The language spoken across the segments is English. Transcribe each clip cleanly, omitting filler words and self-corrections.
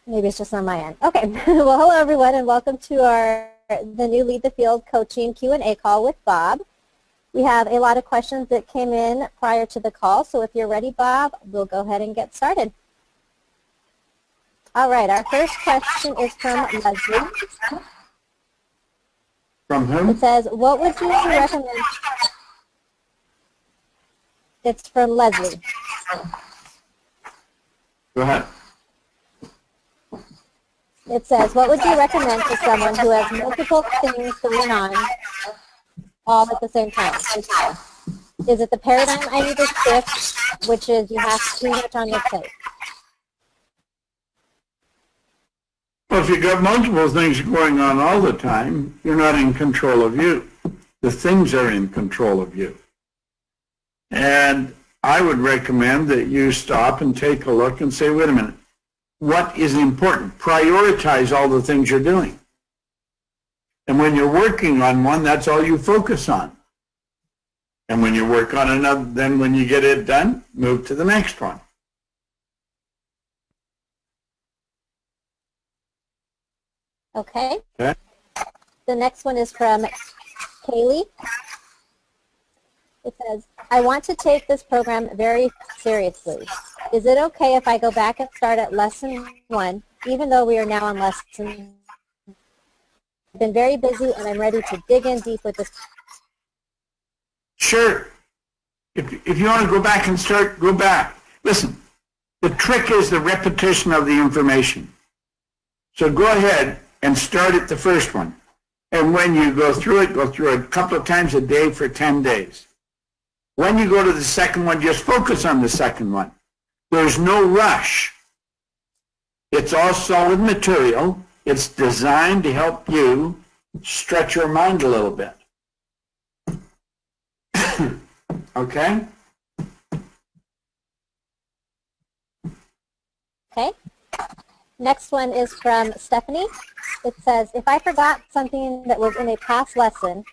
Maybe it's just on my end. Okay. Well, hello everyone, and welcome to the new Lead the Field coaching Q&A call with Bob. We have a lot of questions that came in prior to the call, so if you're ready, Bob, we'll go ahead and get started. All right, our first question is from Leslie. From whom? It says, what would you recommend? It's from Leslie. Go ahead. It says, what would you recommend to someone who has multiple things going on all at the same time? Is it the paradigm I need to shift, which is you have too much on your plate? Well, if you've got multiple things going on all the time, you're not in control of you. The things are in control of you. And I would recommend that you stop and take a look and say, wait a minute, what is important? Prioritize all the things you're doing. And when you're working on one, that's all you focus on. And when you work on another, then when you get it done, move to the next one. Okay. Okay. The next one is from Kaylee. It says, I want to take this program very seriously. Is it okay if I go back and start at lesson 1, even though we are now on lesson? I've been very busy and I'm ready to dig in deep with this. Sure. If you want to go back and start, go back. Listen, the trick is the repetition of the information. So go ahead and start at the first one. And when you go through it a couple of times a day for 10 days. When you go to the second one, just focus on the second one. There's no rush. It's all solid material. It's designed to help you stretch your mind a little bit. Okay? Okay. Next one is from Stephanie. It says, if I forgot something that was in a past lesson,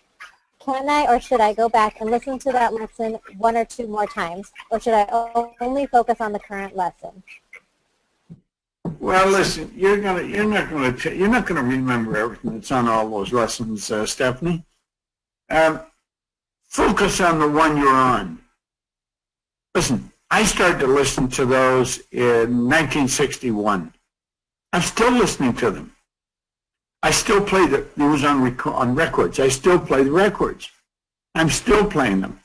can I or should I go back and listen to that lesson 1 or 2 more times, or should I only focus on the current lesson? Well, listen, you're not gonna remember everything that's on all those lessons, Stephanie. Focus on the one you're on. Listen, I started to listen to those in 1961. I'm still listening to them. I still play those on records. I still play the records. I'm still playing them.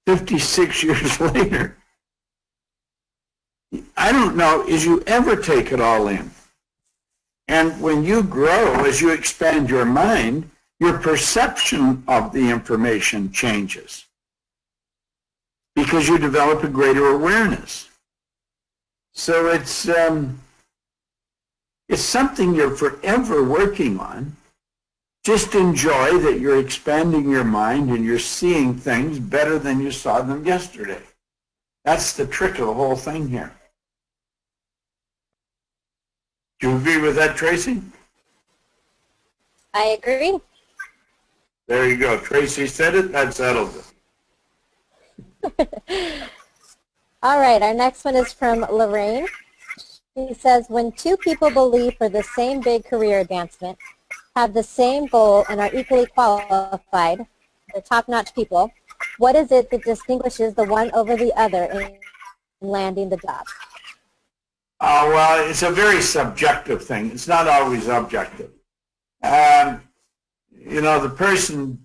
56 years later. I don't know, is you ever take it all in. And when you grow, as you expand your mind, your perception of the information changes because you develop a greater awareness. So it's something you're forever working on. Just enjoy that you're expanding your mind and you're seeing things better than you saw them yesterday. That's the trick of the whole thing here. Do you agree with that, Tracy? I agree. There you go. Tracy said it, that settles it. All right, our next one is from Lorraine. He says, when 2 people believe for the same big career advancement, have the same goal, and are equally qualified, they're top-notch people, what is it that distinguishes the one over the other in landing the job? Well, it's a very subjective thing. It's not always objective. You know, the person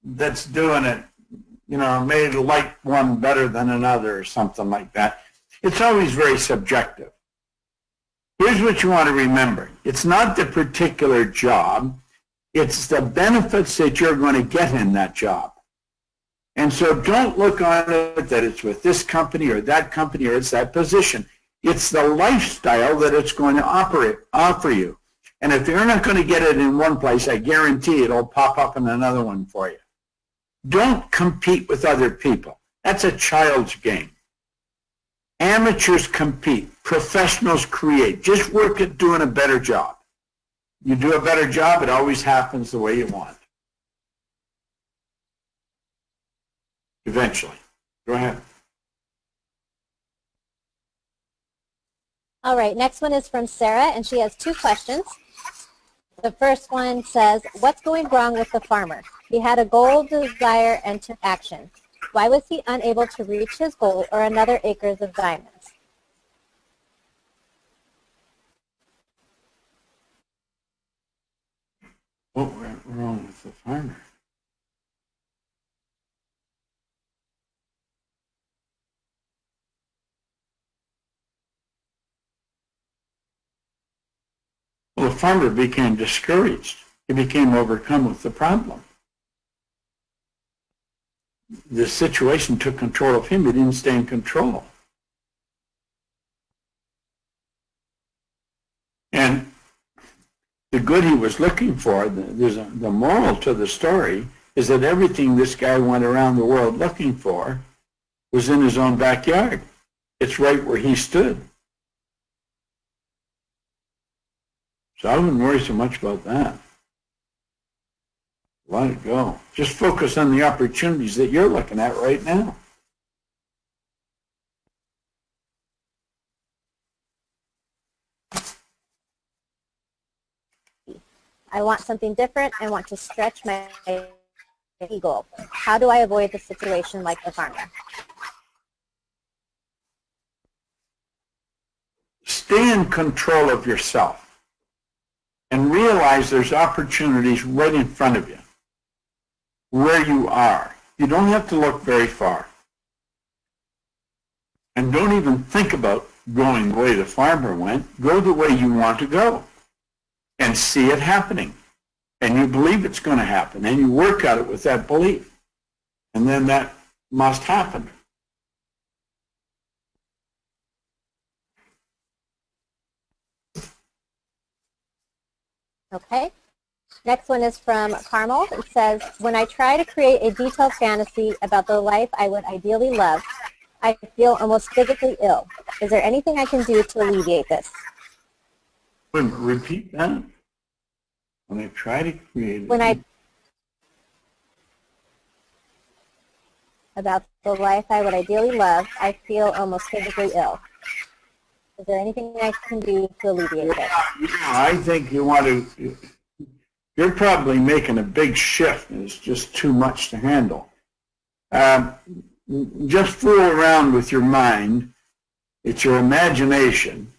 that's doing it, you know, may like one better than another or something like that. It's always very subjective. Here's what you want to remember. It's not the particular job. It's the benefits that you're going to get in that job. And so don't look on it that it's with this company or that company or it's that position. It's the lifestyle that it's going to offer you. And if you're not going to get it in one place, I guarantee it'll pop up in another one for you. Don't compete with other people. That's a child's game. Amateurs compete. Professionals create. Just work at doing a better job. You do a better job, it always happens the way you want. Eventually. Go ahead. All right, next one is from Sarah, and she has two questions. The first one says, what's going wrong with the farmer? He had a goal, desire, and took action. Why was he unable to reach his goal or another acres of diamonds? What went wrong with the farmer? Well, the farmer became discouraged. He became overcome with the problem. The situation took control of him. He didn't stay in control. And the good he was looking for, the moral to the story, is that everything this guy went around the world looking for was in his own backyard. It's right where he stood. So I wouldn't worry so much about that. Let it go. Just focus on the opportunities that you're looking at right now. I want something different. I want to stretch my goal. How do I avoid the situation like the farmer? Stay in control of yourself and realize there's opportunities right in front of you where you are. You don't have to look very far. And don't even think about going the way the farmer went. Go the way you want to go and see it happening. And you believe it's going to happen, and you work at it with that belief. And then that must happen. Okay. Next one is from Carmel. It says, when I try to create a detailed fantasy about the life I would ideally love, I feel almost physically ill. Is there anything I can do to alleviate this? Repeat that. When I try to create about the life I would ideally love, I feel almost physically ill. Is there anything I can do to alleviate this? Yeah, I think you want to, you're probably making a big shift and it's just too much to handle. Just fool around with your mind. It's your imagination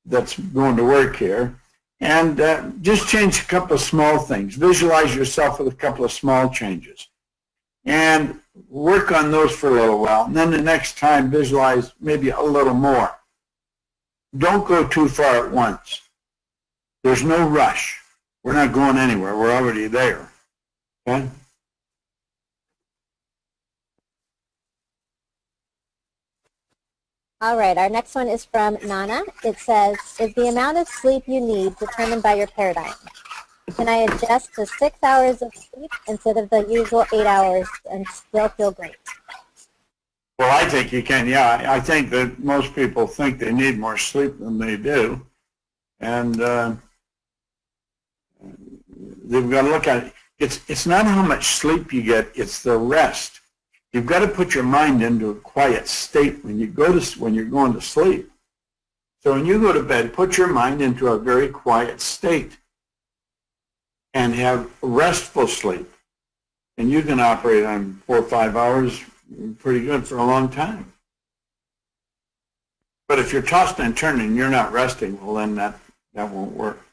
that's going to work here. And just change a couple of small things. Visualize yourself with a couple of small changes. And work on those for a little while. And then the next time, visualize maybe a little more. Don't go too far at once. There's no rush. We're not going anywhere. We're already there. Okay? All right, our next one is from Nana. It says, is the amount of sleep you need determined by your paradigm? Can I adjust to 6 hours of sleep instead of the usual 8 hours and still feel great? Well, I think you can, yeah. I think that most people think they need more sleep than they do. And they've got to look at it. It's not how much sleep you get, it's the rest. You've got to put your mind into a quiet state when you're going to sleep. So when you go to bed, put your mind into a very quiet state and have restful sleep. And you can operate on 4 or 5 hours pretty good for a long time. But if you're tossing and turning and you're not resting, well, then that won't work.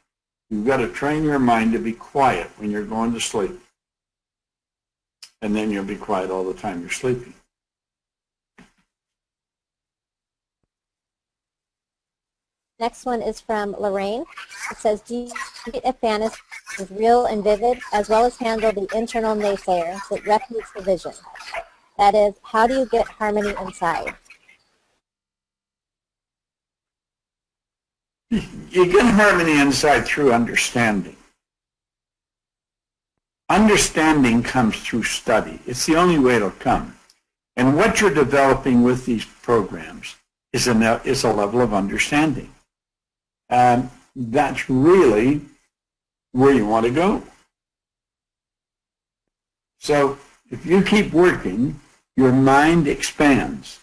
You've got to train your mind to be quiet when you're going to sleep. And then you'll be quiet all the time you're sleeping. Next one is from Lorraine. It says, do you create a fantasy that is real and vivid, as well as handle the internal naysayer that refutes the vision? That is, how do you get harmony inside? You get harmony inside through understanding. Understanding comes through study. It's the only way it'll come. And what you're developing with these programs is a level of understanding. And that's really where you want to go. So if you keep working, your mind expands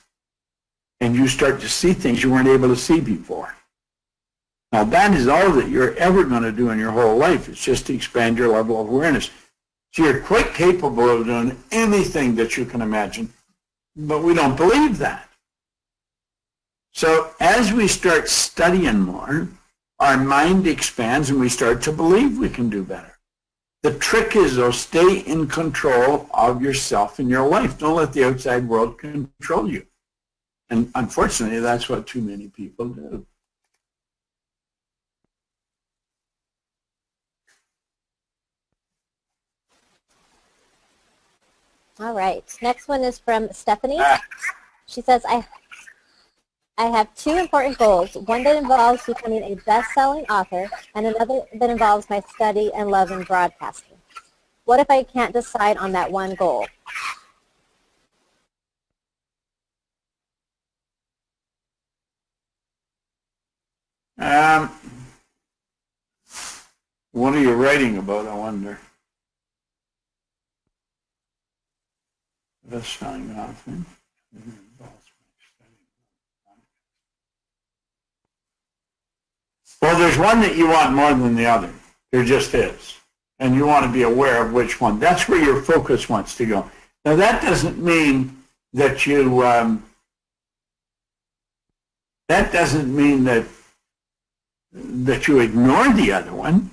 and you start to see things you weren't able to see before. Now, that is all that you're ever going to do in your whole life. It's just to expand your level of awareness. So you're quite capable of doing anything that you can imagine, but we don't believe that. So as we start studying more, our mind expands and we start to believe we can do better. The trick is, though, stay in control of yourself and your life. Don't let the outside world control you. And unfortunately, that's what too many people do. All right. Next one is from Stephanie. She says, I have two important goals, one that involves becoming a best-selling author and another that involves my study and love in broadcasting. What if I can't decide on that one goal? What are you writing about, I wonder? Best-selling author. Well, there's one that you want more than the other. There just is. And you want to be aware of which one. That's where your focus wants to go. Now, that doesn't mean that you, that you ignore the other one,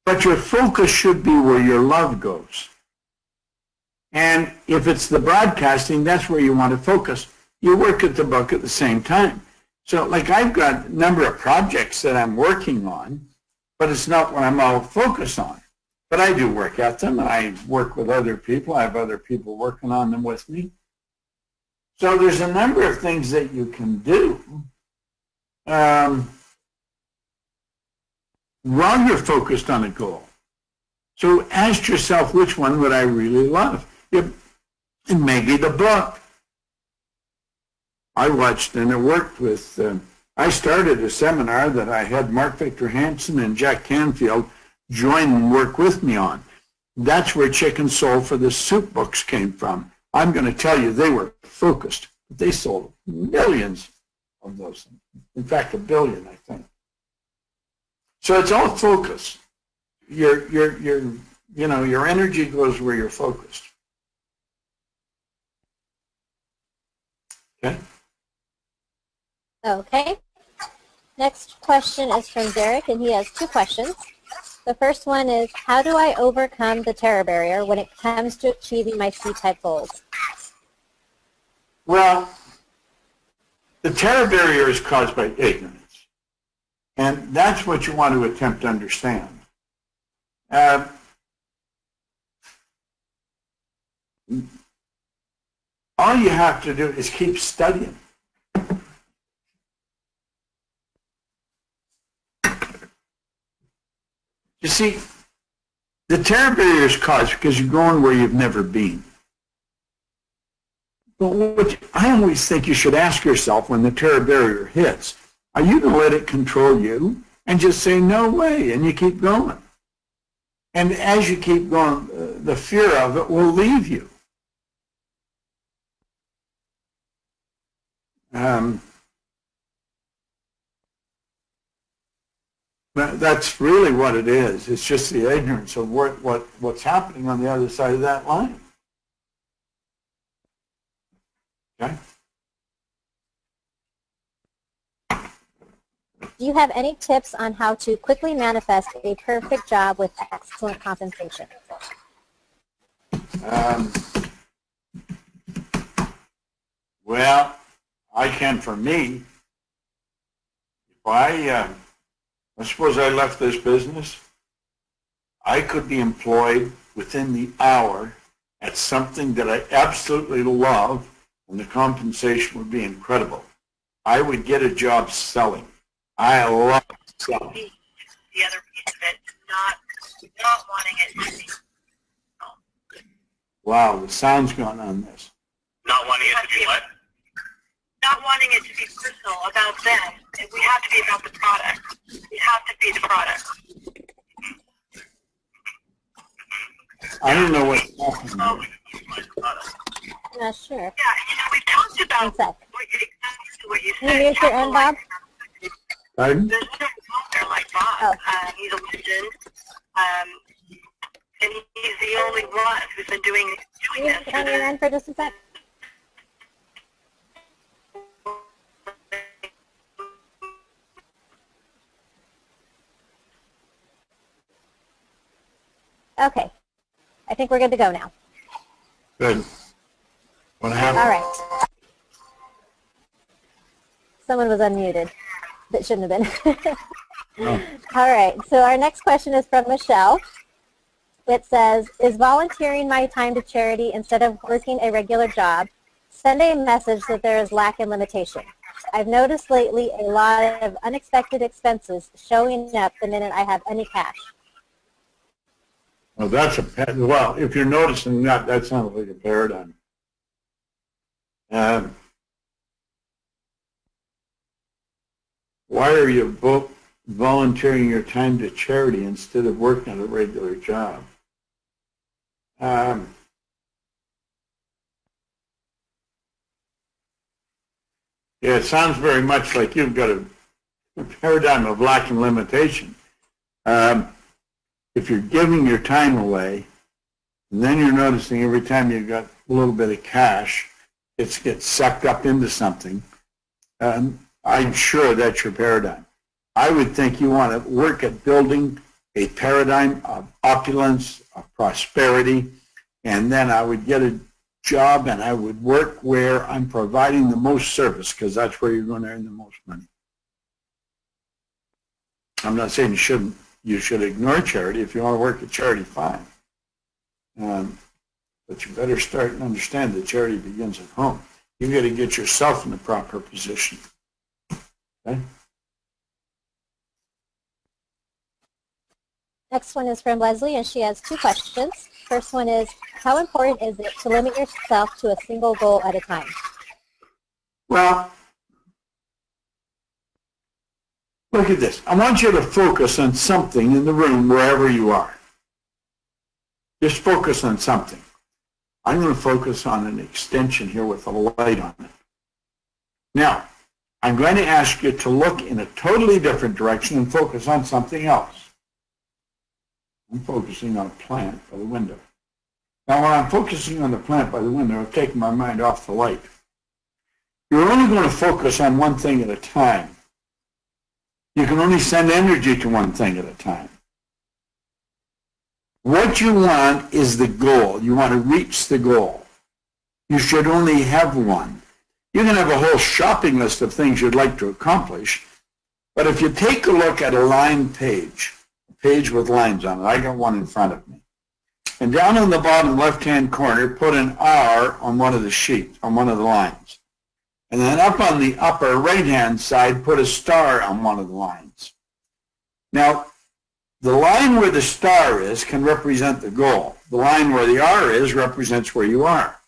but your focus should be where your love goes. And if it's the broadcasting, that's where you want to focus. You work at the book at the same time. So, like, I've got a number of projects that I'm working on, but it's not what I'm all focused on. But I do work at them. I work with other people. I have other people working on them with me. So there's a number of things that you can do while you're focused on a goal. So ask yourself, which one would I really love? It may be the book. I watched and I worked with, I started a seminar that I had Mark Victor Hansen and Jack Canfield join and work with me on. That's where Chicken Soul for the Soup books came from. I'm going to tell you, they were focused. They sold millions of those. In fact, 1 billion, I think. So it's all focus. Your energy goes where you're focused. Okay. Okay. Next question is from Derek, and he has 2 questions. The first one is, how do I overcome the terror barrier when it comes to achieving my C-type goals? Well, the terror barrier is caused by ignorance. And that's what you want to attempt to understand. All you have to do is keep studying. You see, the terror barrier is caused because you're going where you've never been. But what I always think you should ask yourself when the terror barrier hits, are you going to let it control you and just say, no way, and you keep going? And as you keep going, the fear of it will leave you. That's really what it is. It's just the ignorance of what's happening on the other side of that line. Okay? Do you have any tips on how to quickly manifest a perfect job with excellent compensation? Well, I can for me. If I suppose I left this business, I could be employed within the hour at something that I absolutely love, and the compensation would be incredible. I would get a job selling. I love selling. The other piece of it, not wanting it to be. Wow, the sound's gone on this. Not wanting it to be what? Not wanting it to be personal about them. We have to be about the product. We have to be the product. I don't know what's happening. Sure. Yeah, we talked about One sec. what you Can you mute your own, Bob? Pardon? There's no Oh. He's a legend. And he's the only one who's been doing Can you this. put on your end for just a sec? Okay. I think we're good to go now. Good. What happened? All right. Someone was unmuted. That shouldn't have been. No. All right. So our next question is from Michelle. It says, is volunteering my time to charity instead of working a regular job send a message that there is lack and limitation? I've noticed lately a lot of unexpected expenses showing up the minute I have any cash. Well, well, if you're noticing that sounds like a paradigm. Why are you volunteering your time to charity instead of working at a regular job? Yeah, it sounds very much like you've got a paradigm of lack and limitation. If you're giving your time away, and then you're noticing every time you've got a little bit of cash, it gets sucked up into something, I'm sure that's your paradigm. I would think you want to work at building a paradigm of opulence, of prosperity, and then I would get a job and I would work where I'm providing the most service, because that's where you're going to earn the most money. I'm not saying you should ignore charity. If you want to work at charity, fine. But you better start and understand that charity begins at home. You've got to get yourself in the proper position. Okay? Next one is from Leslie, and she has two questions. First one is, how important is it to limit yourself to a single goal at a time? Well, look at this. I want you to focus on something in the room wherever you are. Just focus on something. I'm going to focus on an extension here with a light on it. Now, I'm going to ask you to look in a totally different direction and focus on something else. I'm focusing on a plant by the window. Now, when I'm focusing on the plant by the window, I've taken my mind off the light. You're only going to focus on one thing at a time. You can only send energy to one thing at a time. What you want is the goal. You want to reach the goal. You should only have one. You can have a whole shopping list of things you'd like to accomplish, but if you take a look at a lined page, a page with lines on it, I got one in front of me, and down in the bottom left-hand corner, put an R on one of the sheets, on one of the lines. And then up on the upper right-hand side, put a star on one of the lines. Now, the line where the star is can represent the goal. The line where the R is represents where you are.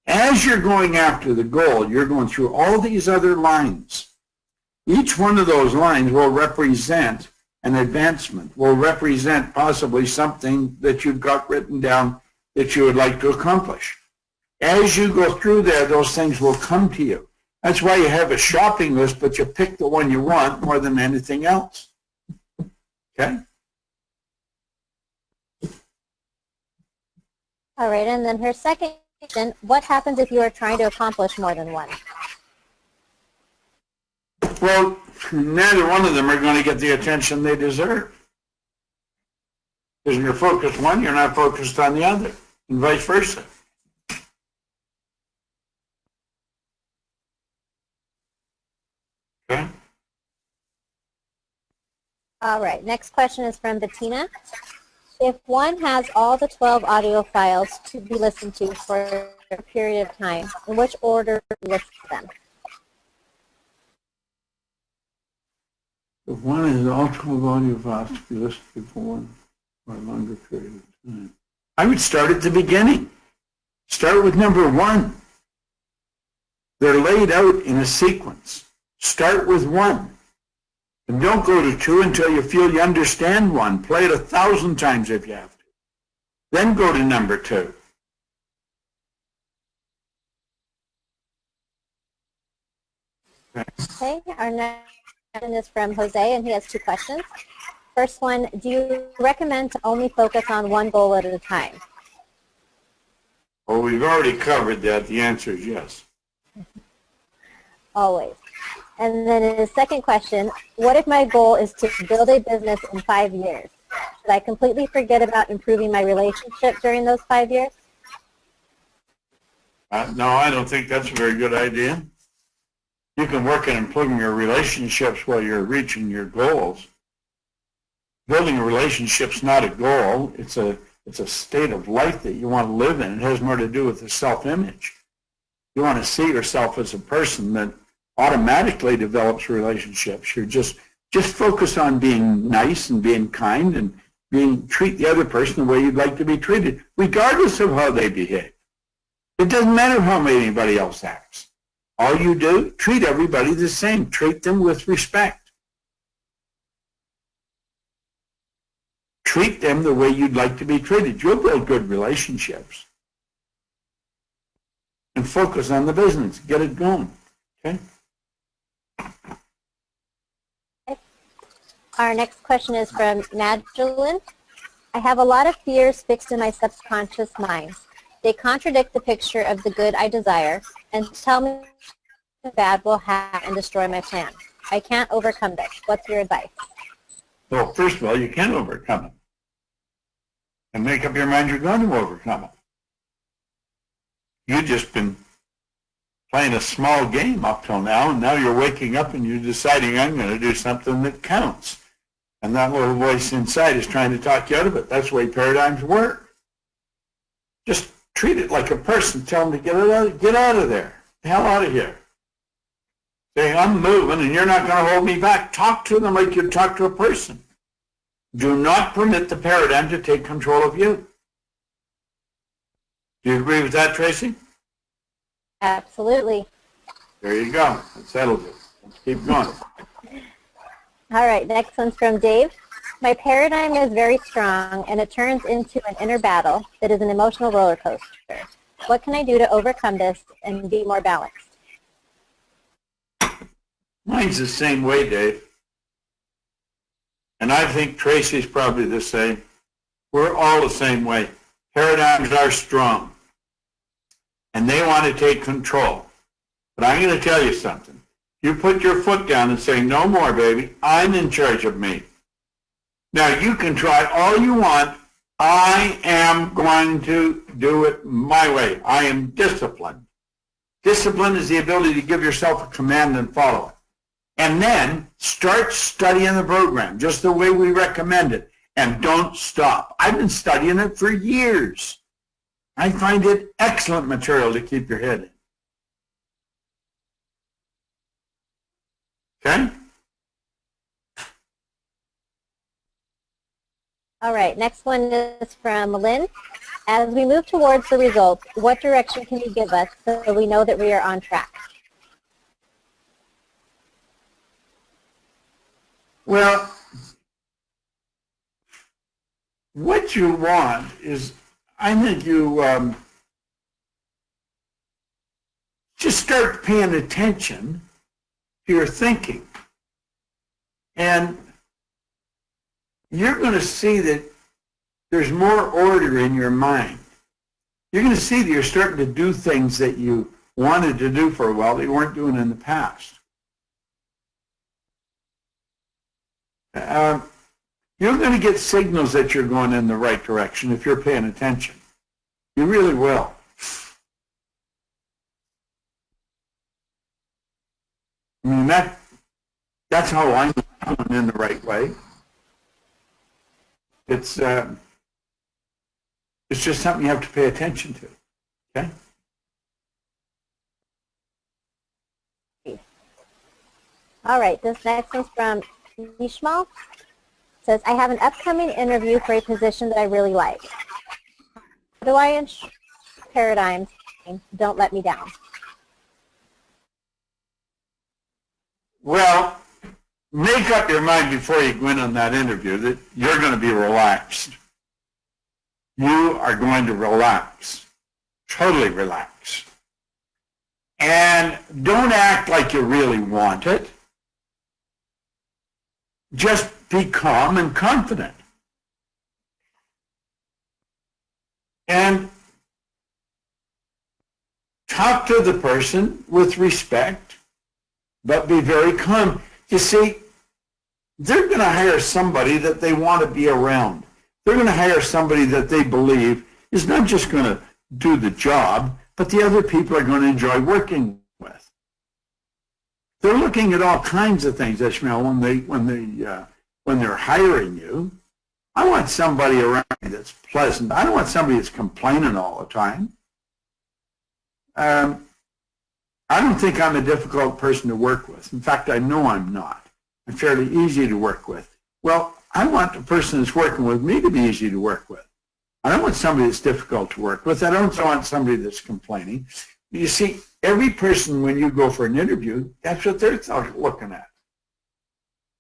As you're going after the goal, you're going through all these other lines. Each one of those lines will represent an advancement, will represent possibly something that you've got written down that you would like to accomplish. As you go through there, those things will come to you. That's why you have a shopping list, but you pick the one you want more than anything else. Okay? All right, and then her second question, what happens if you are trying to accomplish more than one? Well, neither one of them are going to get the attention they deserve. Because when you're focused one, you're not focused on the other, and vice versa. Okay? All right, next question is from Bettina. If one has all the 12 audio files to be listened to for a period of time, in which order do you listen to them? If one has all 12 audio files to be listened to for one or a longer period of time, I would start at the beginning. Start with number one. They're laid out in a sequence. Start with one. And don't go to two until you feel you understand one. Play it 1,000 times if you have to. Then go to number two. Okay, our next question is from Jose, and he has two questions. First one, do you recommend to only focus on one goal at a time? Well, we've already covered that. The answer is yes. Always. And then his second question, what if my goal is to build a business in 5 years? Should I completely forget about improving my relationship during those 5 years? No, I don't think that's a very good idea. You can work on improving your relationships while you're reaching your goals. Building a relationship's not a goal. It's a state of life that you want to live in. It has more to do with the self-image. You want to see yourself as a person that automatically develops relationships. You're just focus on being nice and being kind and treat the other person the way you'd like to be treated, regardless of how they behave. It doesn't matter how anybody else acts. All you do, treat everybody the same. Treat them with respect. Treat them the way you'd like to be treated. You'll build good relationships. And focus on the business. Get it going. Okay? Our next question is from Magdalene. I have a lot of fears fixed in my subconscious mind. They contradict the picture of the good I desire and tell me the bad will have and destroy my plan. I can't overcome this. What's your advice? Well, first of all, you can overcome it. And make up your mind you're going to overcome it. You've just been playing a small game up till now, and now you're waking up and you're deciding, I'm going to do something that counts. And that little voice inside is trying to talk you out of it. That's the way paradigms work. Just treat it like a person. Tell them to get out of there. The hell out of here. Saying, I'm moving and you're not going to hold me back. Talk to them like you'd talk to a person. Do not permit the paradigm to take control of you. Do you agree with that, Tracy? Absolutely. There you go. That settles it. Let's keep going. All right, next one's from Dave. My paradigm is very strong, and it turns into an inner battle that is an emotional roller coaster. What can I do to overcome this and be more balanced? Mine's the same way, Dave. And I think Tracy's probably the same. We're all the same way. Paradigms are strong. And they want to take control. But I'm going to tell you something. You put your foot down and say, no more, baby. I'm in charge of me. Now, you can try all you want. I am going to do it my way. I am disciplined. Discipline is the ability to give yourself a command and follow it. And then start studying the program just the way we recommend it. And don't stop. I've been studying it for years. I find it excellent material to keep your head in. Okay? All right, next one is from Lynn. As we move towards the results, what direction can you give us so we know that we are on track? Well, what you want is, I think you just start paying attention to your thinking. And you're going to see that there's more order in your mind. You're going to see that you're starting to do things that you wanted to do for a while that you weren't doing in the past. You're going to get signals that you're going in the right direction if you're paying attention. You really will. I mean, that's how I'm going in the right way. It's just something you have to pay attention to. Okay? All right, this next one's from Ishmael. It says, I have an upcoming interview for a position that I really like. How do I ensure paradigms don't let me down? Well, make up your mind before you go in on that interview that you're going to be relaxed. You are going to relax, totally relax. And don't act like you really want it. Just be calm and confident. And talk to the person with respect, but be very calm. You see, they're going to hire somebody that they want to be around. They're going to hire somebody that they believe is not just going to do the job, but the other people are going to enjoy working with. They're looking at all kinds of things, Ishmael, when they're hiring you. I want somebody around me that's pleasant. I don't want somebody that's complaining all the time. I don't think I'm a difficult person to work with. In fact, I know I'm not. I'm fairly easy to work with. Well, I want the person that's working with me to be easy to work with. I don't want somebody that's difficult to work with. I don't want somebody that's complaining. You see, every person, when you go for an interview, that's what they're looking at.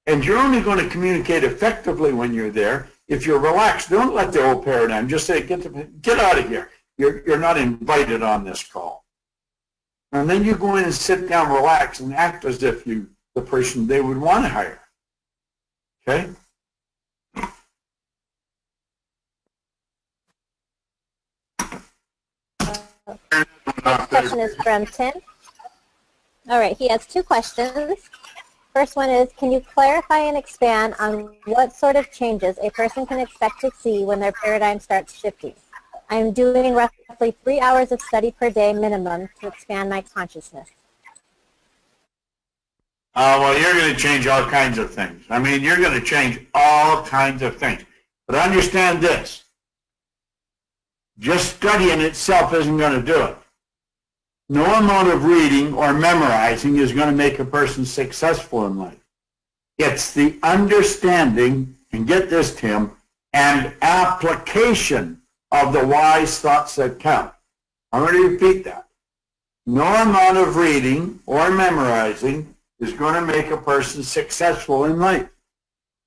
And you're only going to communicate effectively when you're there if you're relaxed. Don't let the old paradigm just say, get out of here. You're not invited on this call. And then you go in and sit down, relax, and act as if you're the person they would want to hire. Okay? Next question is from Tim. All right, he has two questions. First one is, can you clarify and expand on what sort of changes a person can expect to see when their paradigm starts shifting? I am doing roughly 3 hours of study per day minimum to expand my consciousness. Well, you're going to change all kinds of things. I mean, you're going to change all kinds of things. But understand this. Just studying itself isn't going to do it. No amount of reading or memorizing is going to make a person successful in life. It's the understanding, and get this, Tim, and application of the wise thoughts that count. I'm going to repeat that. No amount of reading or memorizing is going to make a person successful in life.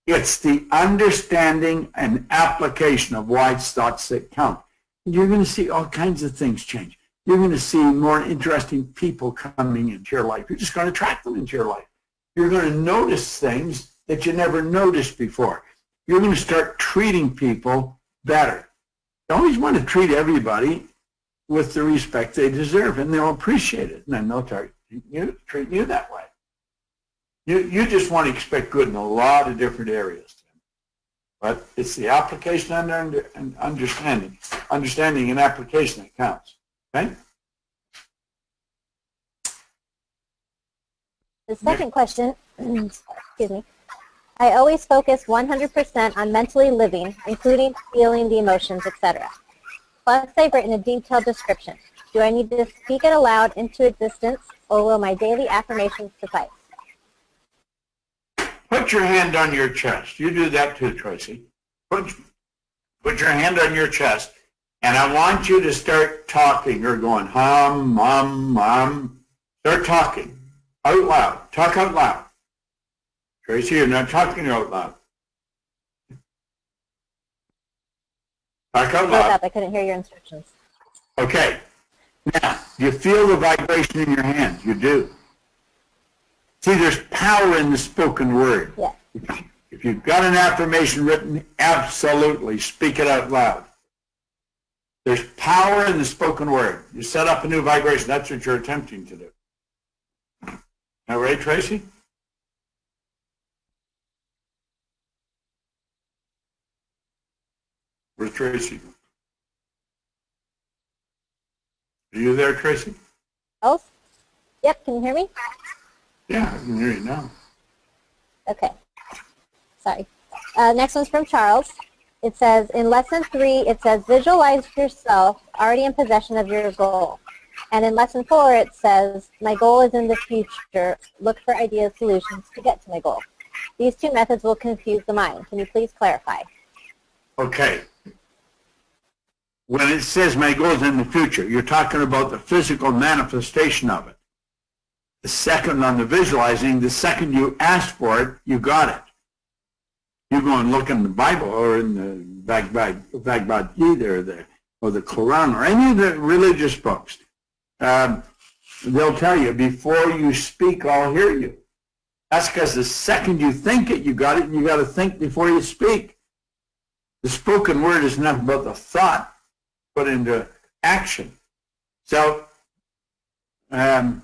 It's the understanding and application of wise thoughts that count. You're going to see all kinds of things change. You're going to see more interesting people coming into your life. You're just going to attract them into your life. You're going to notice things that you never noticed before. You're going to start treating people better. You always want to treat everybody with the respect they deserve, and they'll appreciate it, and then they'll treat you that way. You just want to expect good in a lot of different areas. But it's the application and understanding and application that counts. Okay? The second question, excuse me. I always focus 100% on mentally living, including feeling the emotions, etc. Plus, I've written a detailed description. Do I need to speak it aloud into existence, or will my daily affirmations suffice? Put your hand on your chest. You do that too, Tracy. Put your hand on your chest, and I want you to start talking or going hum, hum, hum. Start talking out loud. Talk out loud. Tracy, you're not talking out loud. Talk out loud. I couldn't hear your instructions. Okay. Now, you feel the vibration in your hand. You do. See, there's power in the spoken word. Yeah. If you've got an affirmation written, absolutely speak it out loud. There's power in the spoken word. You set up a new vibration. That's what you're attempting to do. All right, Tracy? Where's Tracy? Are you there, Tracy? Oh, yep. Can you hear me? Yeah, I can hear you now. Okay. Sorry. Next one's from Charles. It says, in lesson 3, it says, visualize yourself already in possession of your goal. And in lesson 4, it says, my goal is in the future. Look for ideas, solutions to get to my goal. These two methods will confuse the mind. Can you please clarify? Okay. When it says my goal is in the future, you're talking about the physical manifestation of it. The second on the visualizing, the second you ask for it, you got it. You go and look in the Bible or in the Bhagavad Gita or the Quran or any of the religious books. They'll tell you, before you speak, I'll hear you. That's because the second you think it, you got it, and you got to think before you speak. The spoken word is nothing but the thought put into action. So when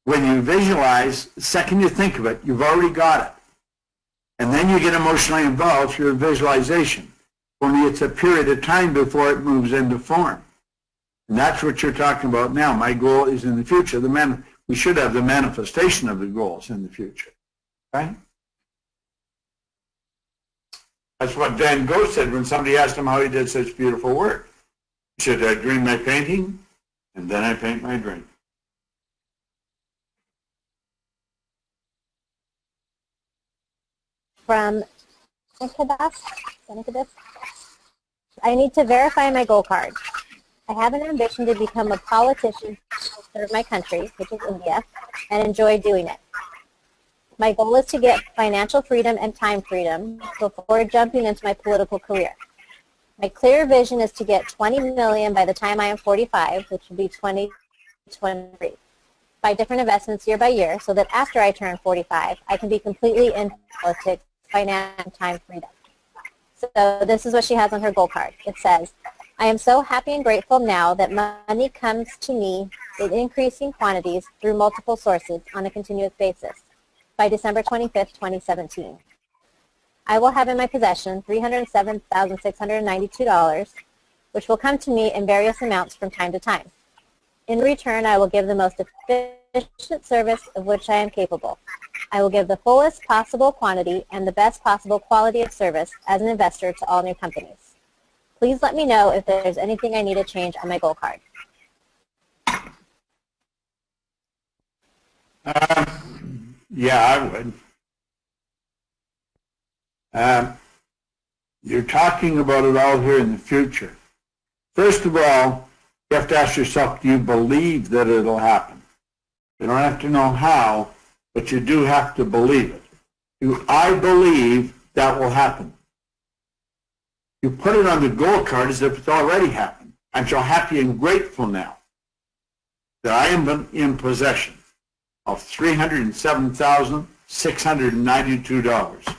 you visualize, the second you think of it, you've already got it. And then you get emotionally involved through visualization. Only it's a period of time before it moves into form. And that's what you're talking about now. My goal is in the future. We should have the manifestation of the goals in the future. Right? That's what Van Gogh said when somebody asked him how he did such beautiful work. He said, I dream my painting, and then I paint my dream. From Seneca, I need to verify my goal card. I have an ambition to become a politician to serve my country, which is India, and enjoy doing it. My goal is to get financial freedom and time freedom before jumping into my political career. My clear vision is to get 20 million by the time I am 45, which will be 2023, by different investments year by year, so that after I turn 45, I can be completely in politics, finance, and time freedom. So this is what she has on her goal card. It says, I am so happy and grateful now that money comes to me in increasing quantities through multiple sources on a continuous basis by December 25th, 2017. I will have in my possession $307,692, which will come to me in various amounts from time to time. In return, I will give the most efficient service of which I am capable. I will give the fullest possible quantity and the best possible quality of service as an investor to all new companies. Please let me know if there's anything I need to change on my goal card. Yeah, I would. You're talking about it all here in the future. First of all, you have to ask yourself, do you believe that it'll happen? You don't have to know how, but you do have to believe it. I believe that will happen. You put it on the goal card as if it's already happened. I'm so happy and grateful now that I am in possession of $307,692.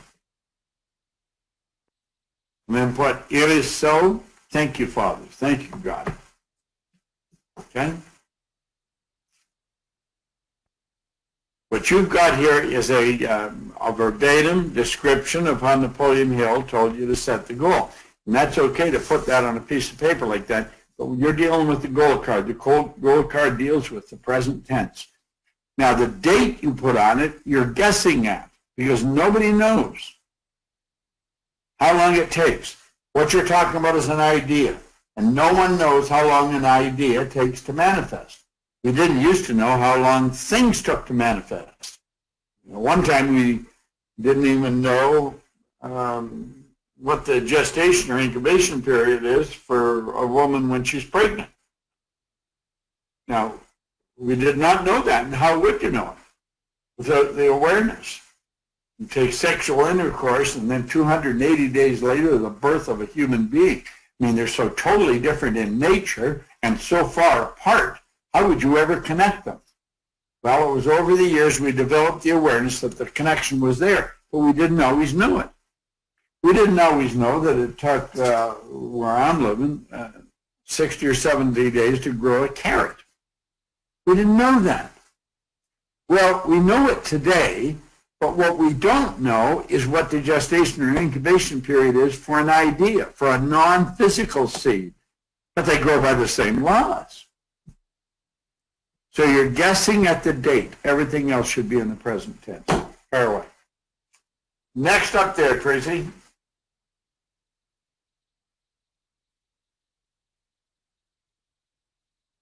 And then put, it is so. Thank you, Father. Thank you, God. Okay? What you've got here is a verbatim description of how Napoleon Hill told you to set the goal. And that's okay to put that on a piece of paper like that, but when you're dealing with the goal card, the goal card deals with the present tense. Now, the date you put on it, you're guessing at, because nobody knows how long it takes. What you're talking about is an idea, and no one knows how long an idea takes to manifest. We didn't used to know how long things took to manifest. One time we didn't even know what the gestation or incubation period is for a woman when she's pregnant. Now, we did not know that, and how would you know it without the awareness? You take sexual intercourse, and then 280 days later, the birth of a human being. I mean, they're so totally different in nature and so far apart. How would you ever connect them? Well, it was over the years we developed the awareness that the connection was there, but we didn't always know it. We didn't always know that it took, where I'm living, 60 or 70 days to grow a carrot. We didn't know that. Well, we know it today, but what we don't know is what the gestation or incubation period is for an idea, for a non-physical seed. But they grow by the same laws. So you're guessing at the date. Everything else should be in the present tense. Fire away. Next up there, Tracy.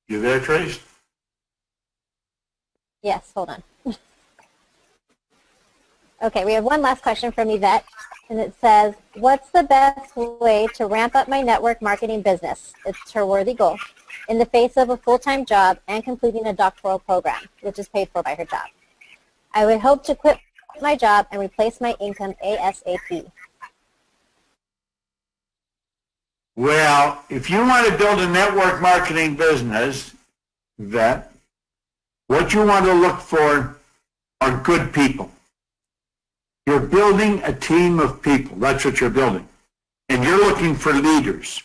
You there, Trace? Yes, hold on. Okay, we have one last question from Yvette, and it says, what's the best way to ramp up my network marketing business? It's her worthy goal, in the face of a full-time job and completing a doctoral program, which is paid for by her job. I would hope to quit my job and replace my income ASAP. Well, if you want to build a network marketing business, Yvette, what you want to look for are good people. You're building a team of people. That's what you're building. And you're looking for leaders.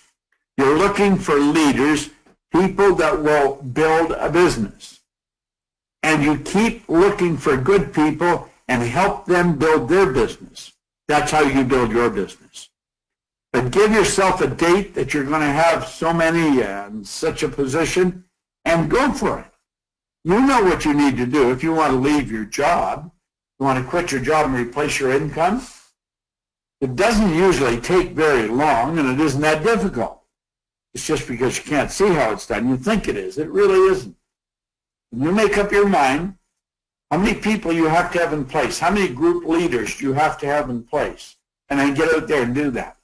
You're looking for leaders, people that will build a business. And you keep looking for good people and help them build their business. That's how you build your business. But give yourself a date that you're going to have so many in such a position and go for it. You know what you need to do. If you want to leave your job, you want to quit your job and replace your income, it doesn't usually take very long, and it isn't that difficult. It's just because you can't see how it's done. You think it is. It really isn't. When you make up your mind how many people you have to have in place, how many group leaders you have to have in place, and then get out there and do that.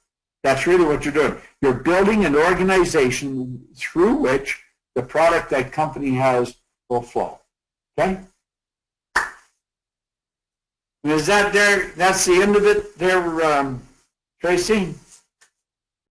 That's really what you're doing. You're building an organization through which the product that company has will flow. Okay? And is that there? That's the end of it there, Tracy?